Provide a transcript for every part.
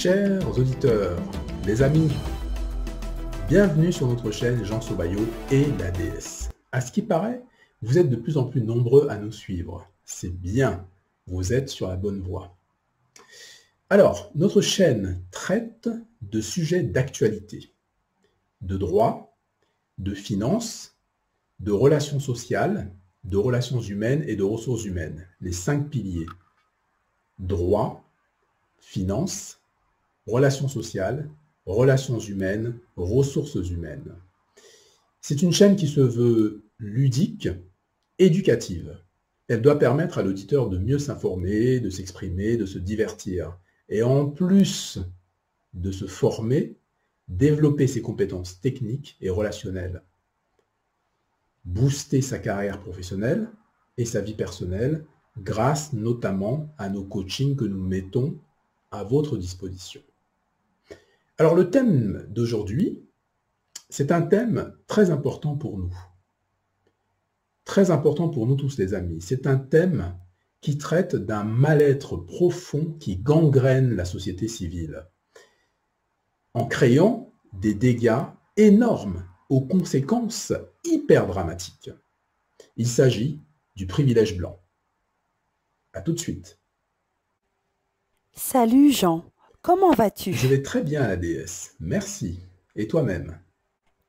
Chers auditeurs, les amis, bienvenue sur notre chaîne Jean Sobayo et la déesse. À ce qui paraît, vous êtes de plus en plus nombreux à nous suivre. C'est bien, vous êtes sur la bonne voie. Alors, notre chaîne traite de sujets d'actualité, de droit, de finances, de relations sociales, de relations humaines et de ressources humaines. Les 5 piliers. Droit, finances, relations sociales, relations humaines, ressources humaines. C'est une chaîne qui se veut ludique, éducative. Elle doit permettre à l'auditeur de mieux s'informer, de s'exprimer, de se divertir. Et en plus de se former, développer ses compétences techniques et relationnelles. Booster sa carrière professionnelle et sa vie personnelle grâce notamment à nos coachings que nous mettons à votre disposition. Alors le thème d'aujourd'hui, c'est un thème très important pour nous. Très important pour nous tous les amis. C'est un thème qui traite d'un mal-être profond qui gangrène la société civile, en créant des dégâts énormes aux conséquences hyper dramatiques. Il s'agit du privilège blanc. À tout de suite. Salut Jean, comment vas-tu? Je vais très bien, la déesse. Merci. Et toi-même?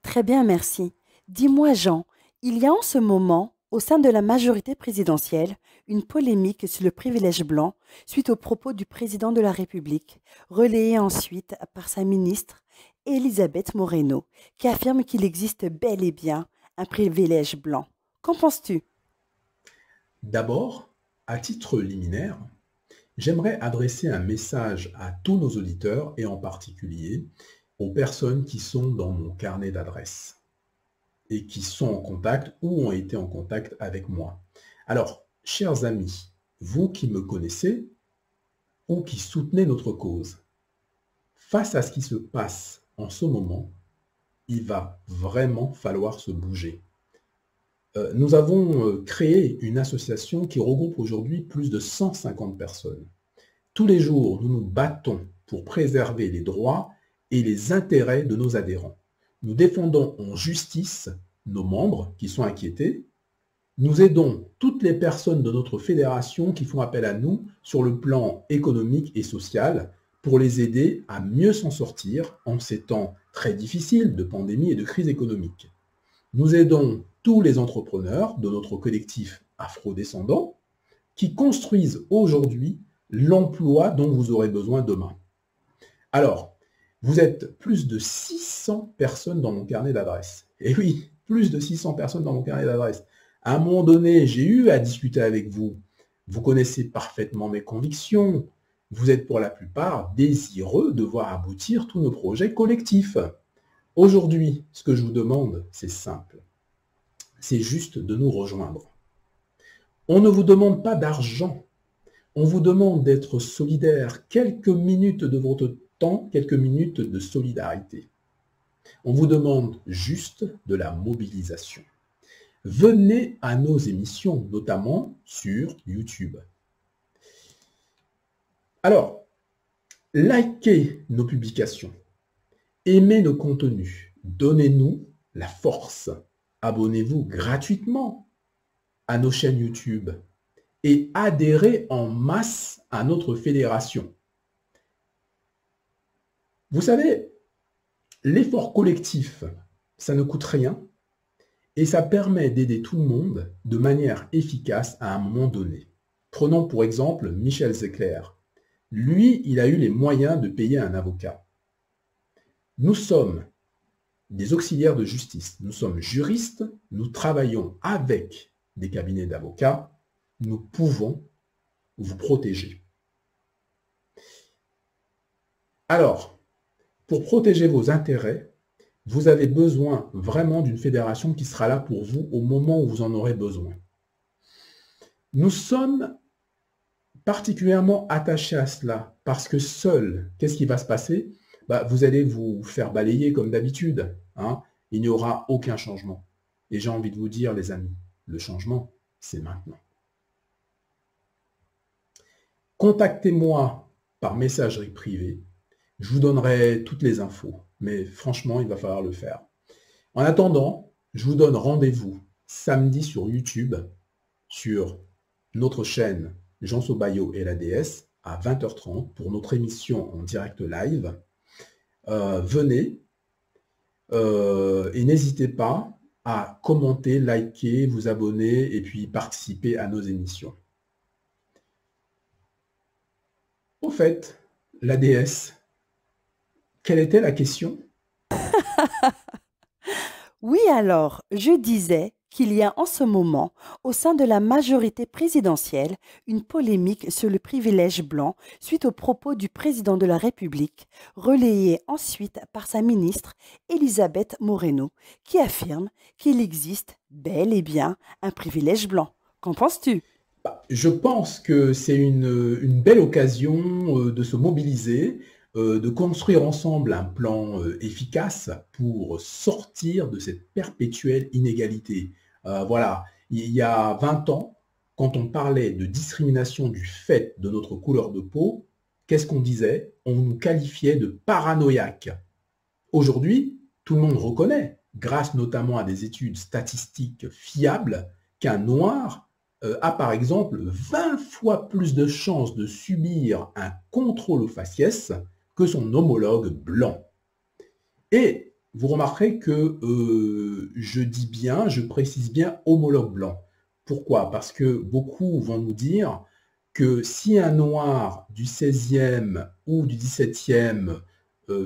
Très bien, merci. Dis-moi Jean, il y a en ce moment, au sein de la majorité présidentielle, une polémique sur le privilège blanc suite aux propos du président de la République, relayés ensuite par sa ministre Elisabeth Moreno, qui affirme qu'il existe bel et bien un privilège blanc. Qu'en penses-tu? D'abord, à titre liminaire, j'aimerais adresser un message à tous nos auditeurs et en particulier aux personnes qui sont dans mon carnet d'adresses et qui sont en contact ou ont été en contact avec moi. Alors, chers amis, vous qui me connaissez ou qui soutenez notre cause, face à ce qui se passe en ce moment, il va vraiment falloir se bouger. Nous avons créé une association qui regroupe aujourd'hui plus de 150 personnes. Tous les jours, nous nous battons pour préserver les droits et les intérêts de nos adhérents. Nous défendons en justice nos membres qui sont inquiétés. Nous aidons toutes les personnes de notre fédération qui font appel à nous sur le plan économique et social pour les aider à mieux s'en sortir en ces temps très difficiles de pandémie et de crise économique. Nous aidons tous les entrepreneurs de notre collectif afro-descendant qui construisent aujourd'hui l'emploi dont vous aurez besoin demain. Alors, vous êtes plus de 600 personnes dans mon carnet d'adresses. Et oui, plus de 600 personnes dans mon carnet d'adresses. À un moment donné, j'ai eu à discuter avec vous. Vous connaissez parfaitement mes convictions. Vous êtes pour la plupart désireux de voir aboutir tous nos projets collectifs. Aujourd'hui, ce que je vous demande, c'est simple. C'est juste de nous rejoindre. On ne vous demande pas d'argent. On vous demande d'être solidaire. Quelques minutes de votre temps, quelques minutes de solidarité. On vous demande juste de la mobilisation. Venez à nos émissions, notamment sur YouTube. Alors, likez nos publications. Aimez nos contenus, donnez-nous la force. Abonnez-vous gratuitement à nos chaînes YouTube et adhérez en masse à notre fédération. Vous savez, l'effort collectif, ça ne coûte rien et ça permet d'aider tout le monde de manière efficace à un moment donné. Prenons pour exemple Michel Zecler. Lui, il a eu les moyens de payer un avocat. Nous sommes des auxiliaires de justice, nous sommes juristes, nous travaillons avec des cabinets d'avocats, nous pouvons vous protéger. Alors, pour protéger vos intérêts, vous avez besoin vraiment d'une fédération qui sera là pour vous au moment où vous en aurez besoin. Nous sommes particulièrement attachés à cela parce que seul, qu'est-ce qui va se passer? Vous allez vous faire balayer comme d'habitude. Il n'y aura aucun changement. Et j'ai envie de vous dire, les amis, le changement, c'est maintenant. Contactez-moi par messagerie privée Je vous donnerai toutes les infos, mais franchement, il va falloir le faire. En attendant, je vous donne rendez-vous samedi sur YouTube, sur notre chaîne Jean Sobayo et la DS à 20h30 pour notre émission en direct live. Venez et n'hésitez pas à commenter, liker, vous abonner et puis participer à nos émissions. Au fait, la DS, quelle était la question? Oui alors, je disais qu'il y a en ce moment, au sein de la majorité présidentielle, une polémique sur le privilège blanc suite aux propos du président de la République, relayée ensuite par sa ministre Elisabeth Moreno, qui affirme qu'il existe bel et bien un privilège blanc. Qu'en penses-tu? Je pense que c'est une belle occasion de se mobiliser, de construire ensemble un plan efficace pour sortir de cette perpétuelle inégalité. Voilà, il y a 20 ans, quand on parlait de discrimination du fait de notre couleur de peau, qu'est-ce qu'on disait? On nous qualifiait de paranoïaques. Aujourd'hui, tout le monde reconnaît, grâce notamment à des études statistiques fiables, qu'un noir a par exemple 20 fois plus de chances de subir un contrôle au faciès que son homologue blanc. Et vous remarquerez que je précise bien homologue blanc. Pourquoi? Parce que beaucoup vont nous dire que si un noir du 16e ou du 17e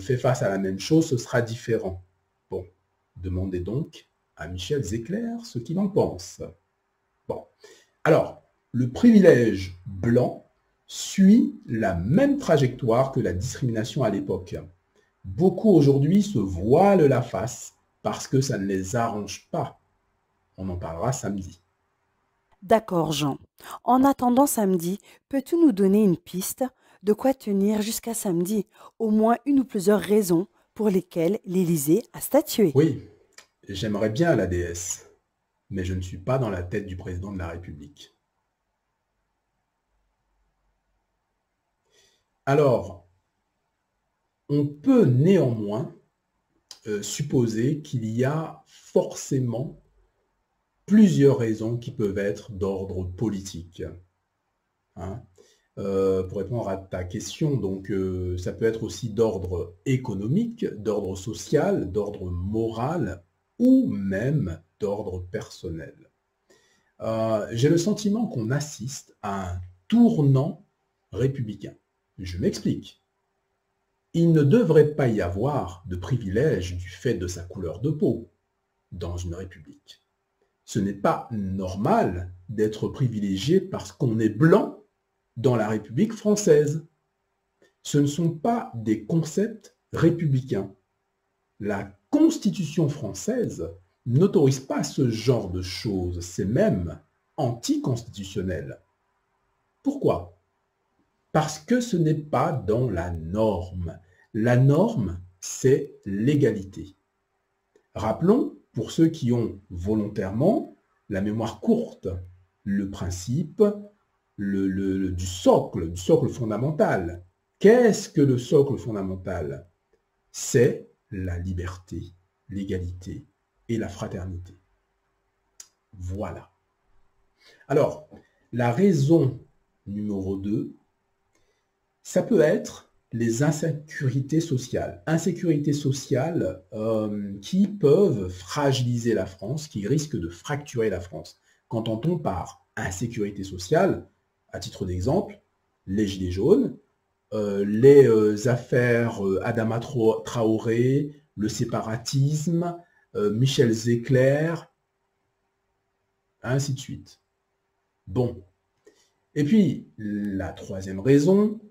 fait face à la même chose, ce sera différent. Bon, demandez donc à Michel Zecler ce qu'il en pense. Bon, alors, le privilège blanc suit la même trajectoire que la discrimination à l'époque. Beaucoup aujourd'hui se voilent la face parce que ça ne les arrange pas. On en parlera samedi. D'accord, Jean. En attendant samedi, peux-tu nous donner une piste de quoi tenir jusqu'à samedi? Au moins une ou plusieurs raisons pour lesquelles l'Élysée a statué. Oui, j'aimerais bien la déesse, mais je ne suis pas dans la tête du président de la République. Alors, on peut néanmoins supposer qu'il y a forcément plusieurs raisons qui peuvent être d'ordre politique. Hein. Pour répondre à ta question, donc ça peut être aussi d'ordre économique, d'ordre social, d'ordre moral ou même d'ordre personnel. J'ai le sentiment qu'on assiste à un tournant républicain. Je m'explique. Il ne devrait pas y avoir de privilège du fait de sa couleur de peau dans une république. Ce n'est pas normal d'être privilégié parce qu'on est blanc dans la République française. Ce ne sont pas des concepts républicains. La Constitution française n'autorise pas ce genre de choses. C'est même anticonstitutionnel. Pourquoi? Parce que ce n'est pas dans la norme. La norme, c'est l'égalité. Rappelons, pour ceux qui ont volontairement la mémoire courte, le principe du socle fondamental. Qu'est-ce que le socle fondamental? C'est la liberté, l'égalité et la fraternité. Voilà. Alors, la raison numéro 2, ça peut être les insécurités sociales. Insécurités sociales qui peuvent fragiliser la France, qui risquent de fracturer la France. Qu'entend-on par insécurité sociale? À titre d'exemple, les Gilets jaunes, les affaires Adama Traoré, le séparatisme, Michel Zecler, ainsi de suite. Bon. Et puis, la troisième raison,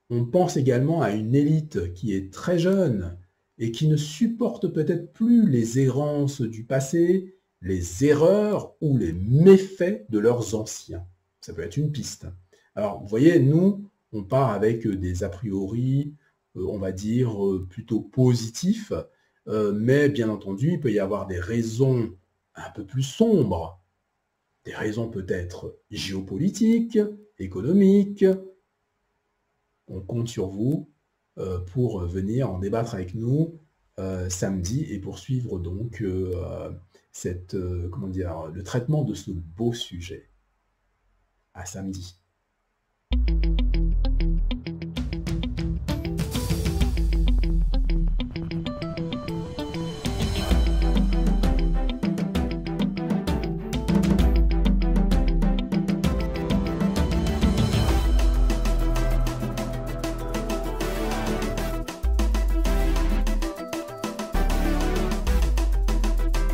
on pense également à une élite qui est très jeune et qui ne supporte peut-être plus les errances du passé, les erreurs ou les méfaits de leurs anciens. Ça peut être une piste. Alors, vous voyez, nous, on part avec des a priori, on va dire, plutôt positifs, mais bien entendu, il peut y avoir des raisons un peu plus sombres, des raisons peut-être géopolitiques, économiques. On compte sur vous pour venir en débattre avec nous samedi et poursuivre donc comment dire, le traitement de ce beau sujet. À samedi.